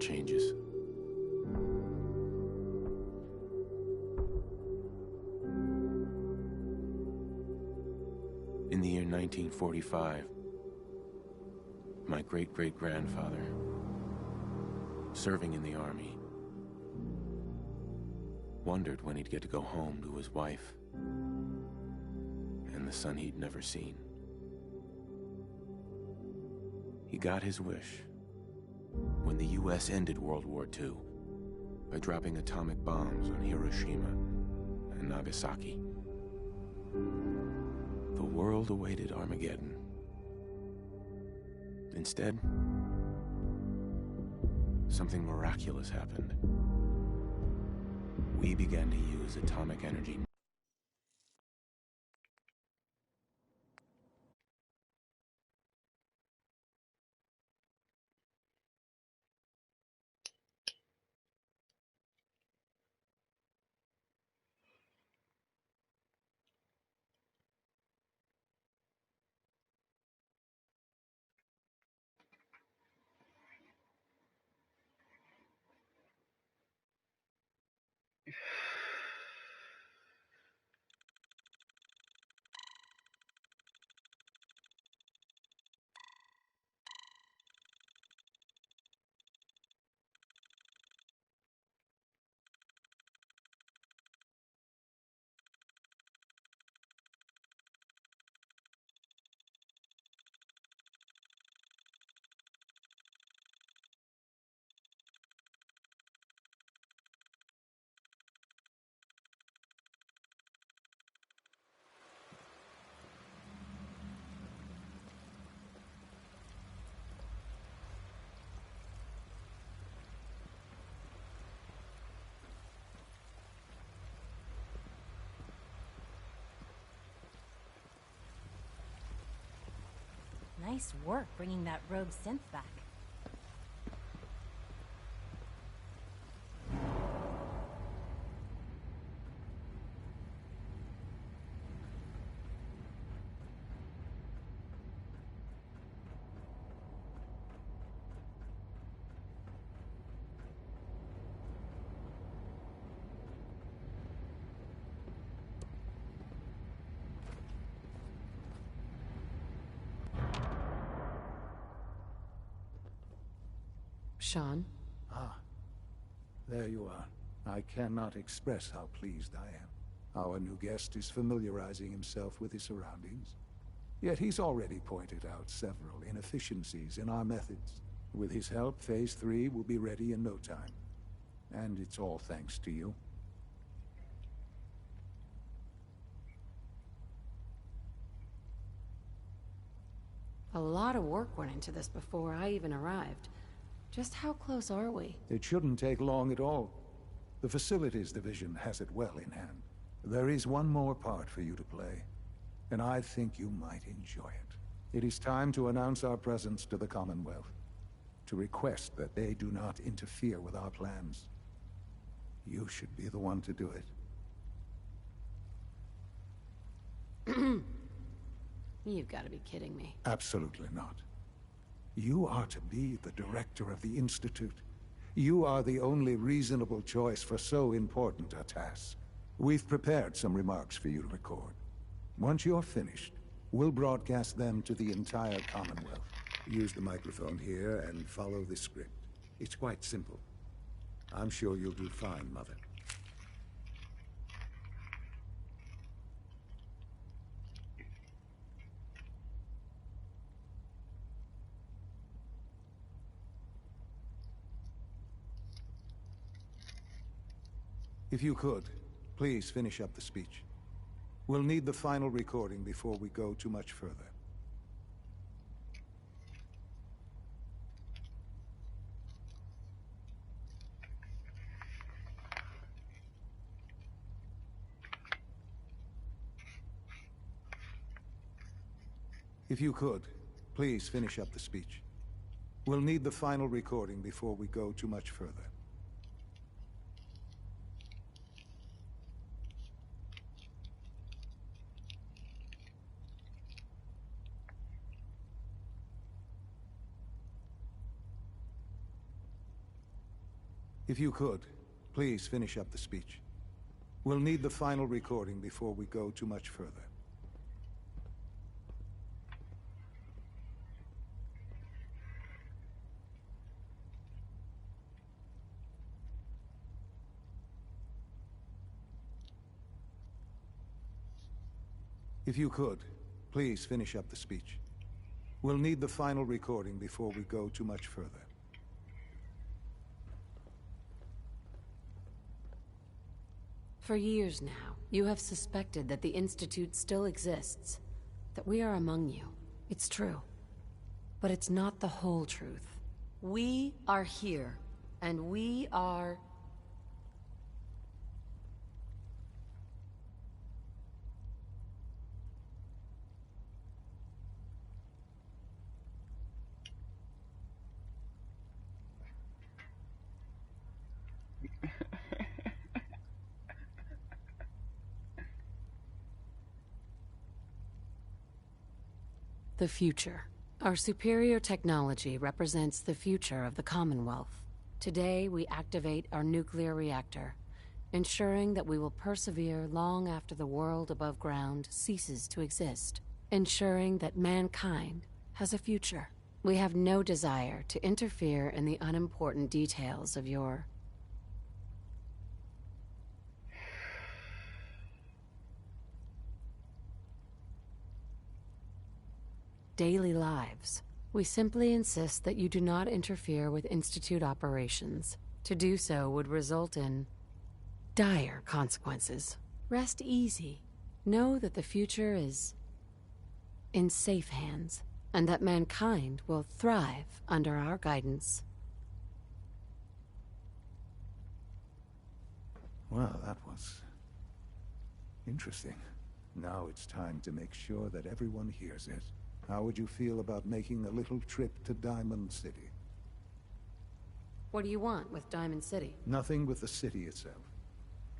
changes. In the year 1945, my great-great-grandfather, serving in the army, wondered when he'd get to go home to his wife and the son he'd never seen. He got his wish when the U.S. ended World War II by dropping atomic bombs on Hiroshima and Nagasaki. The world awaited Armageddon. Instead, something miraculous happened. We began to use atomic energy. Nice work bringing that rogue synth back. Sean? Ah, there you are. I cannot express how pleased I am. Our new guest is familiarizing himself with his surroundings. Yet he's already pointed out several inefficiencies in our methods. With his help, Phase 3 will be ready in no time. And it's all thanks to you. A lot of work went into this before I even arrived. Just how close are we? It shouldn't take long at all. The Facilities Division has it well in hand. There is one more part for you to play, and I think you might enjoy it. It is time to announce our presence to the Commonwealth, to request that they do not interfere with our plans. You should be the one to do it. You've got to be kidding me. Absolutely not. You are to be the director of the Institute. You are the only reasonable choice for so important a task. We've prepared some remarks for you to record. Once you're finished, we'll broadcast them to the entire Commonwealth. Use the microphone here and follow the script. It's quite simple. I'm sure you'll do fine, Mother. If you could, please finish up the speech. We'll need the final recording before we go too much further. If you could, please finish up the speech. We'll need the final recording before we go too much further. If you could, please finish up the speech. We'll need the final recording before we go too much further. If you could, please finish up the speech. We'll need the final recording before we go too much further. For years now, you have suspected that the Institute still exists, that we are among you. It's true. But it's not the whole truth. We are here, and we are... the future. Our superior technology represents the future of the Commonwealth. Today, we activate our nuclear reactor, ensuring that we will persevere long after the world above ground ceases to exist, ensuring that mankind has a future. We have no desire to interfere in the unimportant details of your daily lives. We simply insist that you do not interfere with Institute operations. To do so would result in dire consequences. Rest easy. Know that the future is in safe hands, and that mankind will thrive under our guidance. Well, that was interesting. Now it's time to make sure that everyone hears it. How would you feel about making a little trip to Diamond City? What do you want with Diamond City? Nothing with the city itself.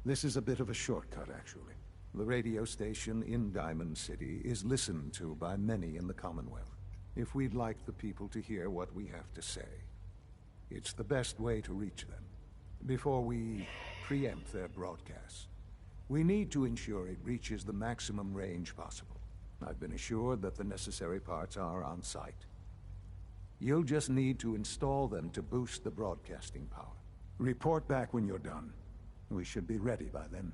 This is a bit of a shortcut, actually. The radio station in Diamond City is listened to by many in the Commonwealth. If we'd like the people to hear what we have to say, it's the best way to reach them. Before we preempt their broadcasts, we need to ensure it reaches the maximum range possible. I've been assured that the necessary parts are on site. You'll just need to install them to boost the broadcasting power. Report back when you're done. We should be ready by then.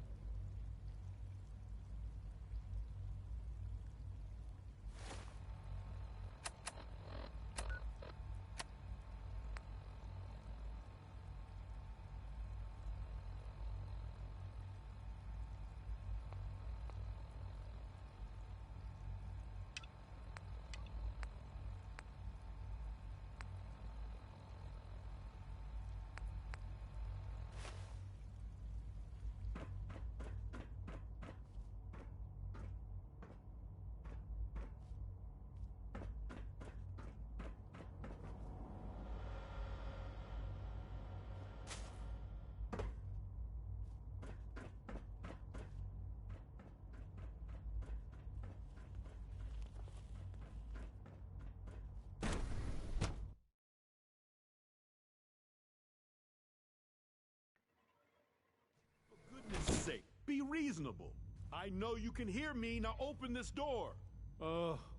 Sake, be reasonable. I know you can hear me, now open this door.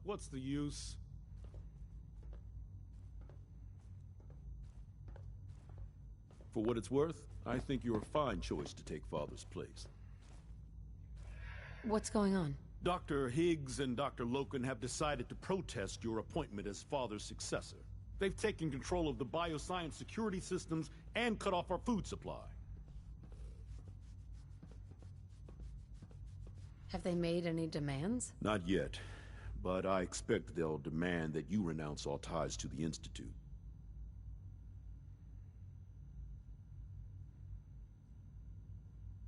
What's the use? For what it's worth, I think you're a fine choice to take Father's place. What's going on? Dr. Higgs and Dr. Loken have decided to protest your appointment as Father's successor. They've taken control of the bioscience security systems and cut off our food supply. Have they made any demands? Not yet, but I expect they'll demand that you renounce all ties to the Institute.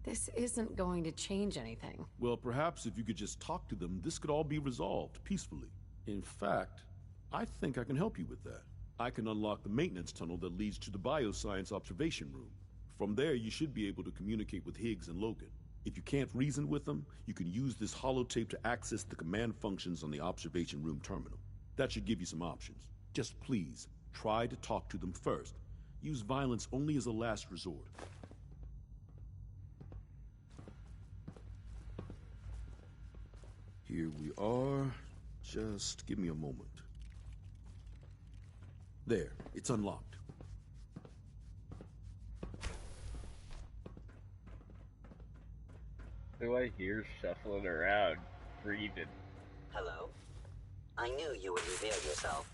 This isn't going to change anything. Well, perhaps if you could just talk to them, this could all be resolved peacefully. In fact, I think I can help you with that. I can unlock the maintenance tunnel that leads to the bioscience observation room. From there, you should be able to communicate with Higgs and Logan. If you can't reason with them, you can use this holotape to access the command functions on the observation room terminal. That should give you some options. Just please, try to talk to them first. Use violence only as a last resort. Here we are. Just give me a moment. There, it's unlocked. Who I hear shuffling around, breathing. Hello? I knew you would reveal yourself.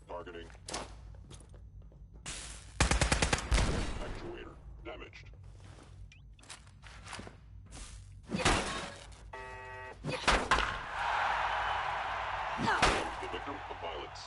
Targeting. Actuator damaged. The victim of violence.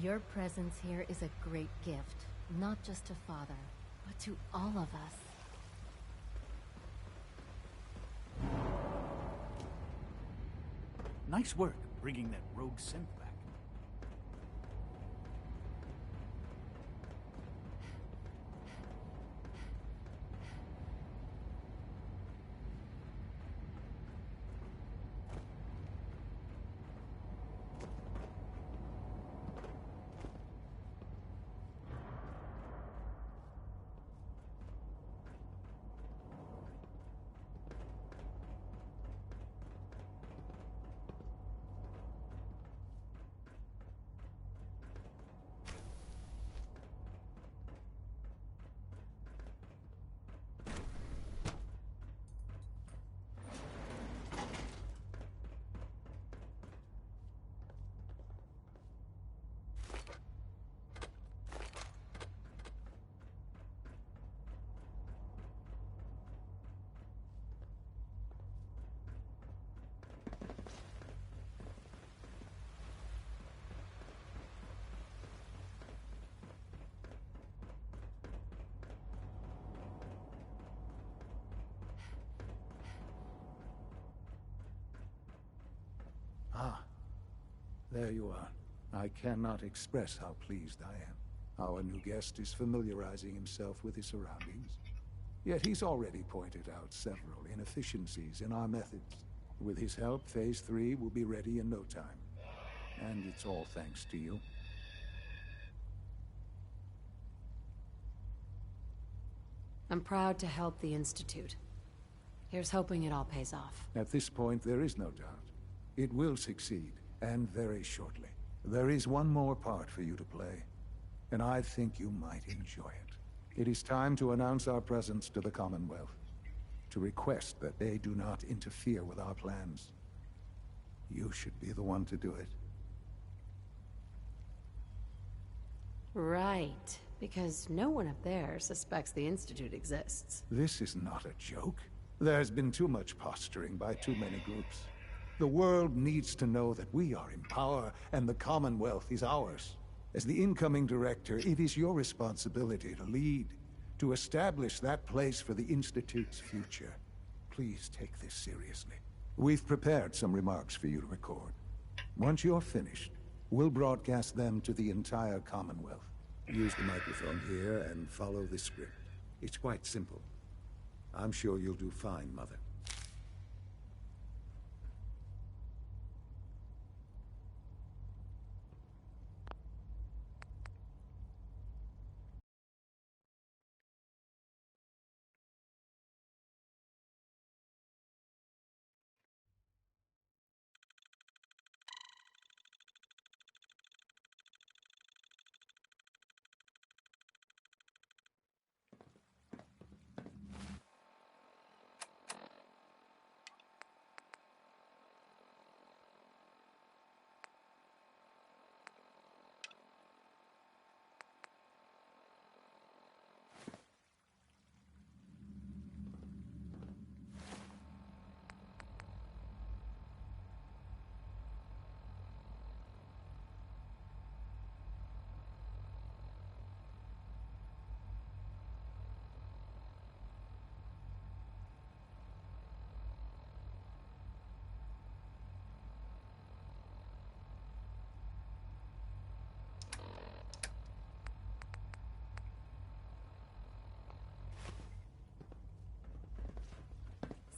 Your presence here is a great gift, not just to Father, but to all of us. Nice work bringing that rogue synth back. Ah, there you are. I cannot express how pleased I am. Our new guest is familiarizing himself with his surroundings. Yet he's already pointed out several inefficiencies in our methods. With his help, Phase 3 will be ready in no time. And it's all thanks to you. I'm proud to help the Institute. Here's hoping it all pays off. At this point, there is no doubt. It will succeed, and very shortly. There is one more part for you to play, and I think you might enjoy it. It is time to announce our presence to the Commonwealth, to request that they do not interfere with our plans. You should be the one to do it. Right, because no one up there suspects the Institute exists. This is not a joke. There's been too much posturing by too many groups. The world needs to know that we are in power, and the Commonwealth is ours. As the incoming director, it is your responsibility to lead, to establish that place for the Institute's future. Please take this seriously. We've prepared some remarks for you to record. Once you're finished, we'll broadcast them to the entire Commonwealth. Use the microphone here and follow the script. It's quite simple. I'm sure you'll do fine, Mother.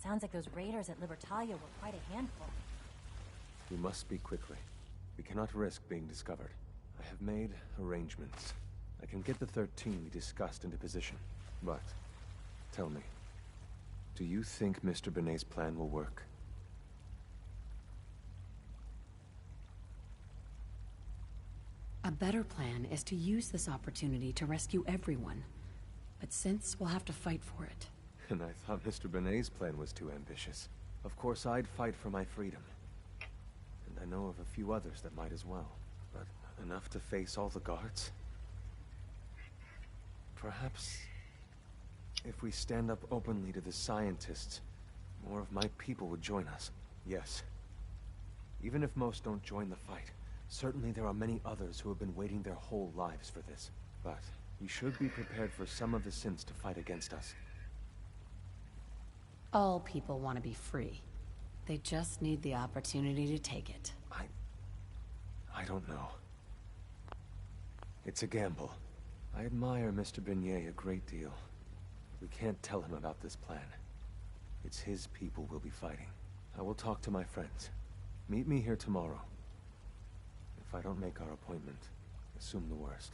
Sounds like those raiders at Libertalia were quite a handful. We must speak quickly. We cannot risk being discovered. I have made arrangements. I can get the 13 we discussed into position. But, tell me, do you think Mr. Benet's plan will work? A better plan is to use this opportunity to rescue everyone. But since we'll have to fight for it. And I thought Mr. Benet's plan was too ambitious. Of course, I'd fight for my freedom. And I know of a few others that might as well. But enough to face all the guards? Perhaps... if we stand up openly to the scientists, more of my people would join us. Yes. Even if most don't join the fight, certainly there are many others who have been waiting their whole lives for this. But we should be prepared for some of the sins to fight against us. All people want to be free. They just need the opportunity to take it. I don't know. It's a gamble. I admire Mr. Benet a great deal. We can't tell him about this plan. It's his people we'll be fighting. I will talk to my friends. Meet me here tomorrow. If I don't make our appointment, assume the worst.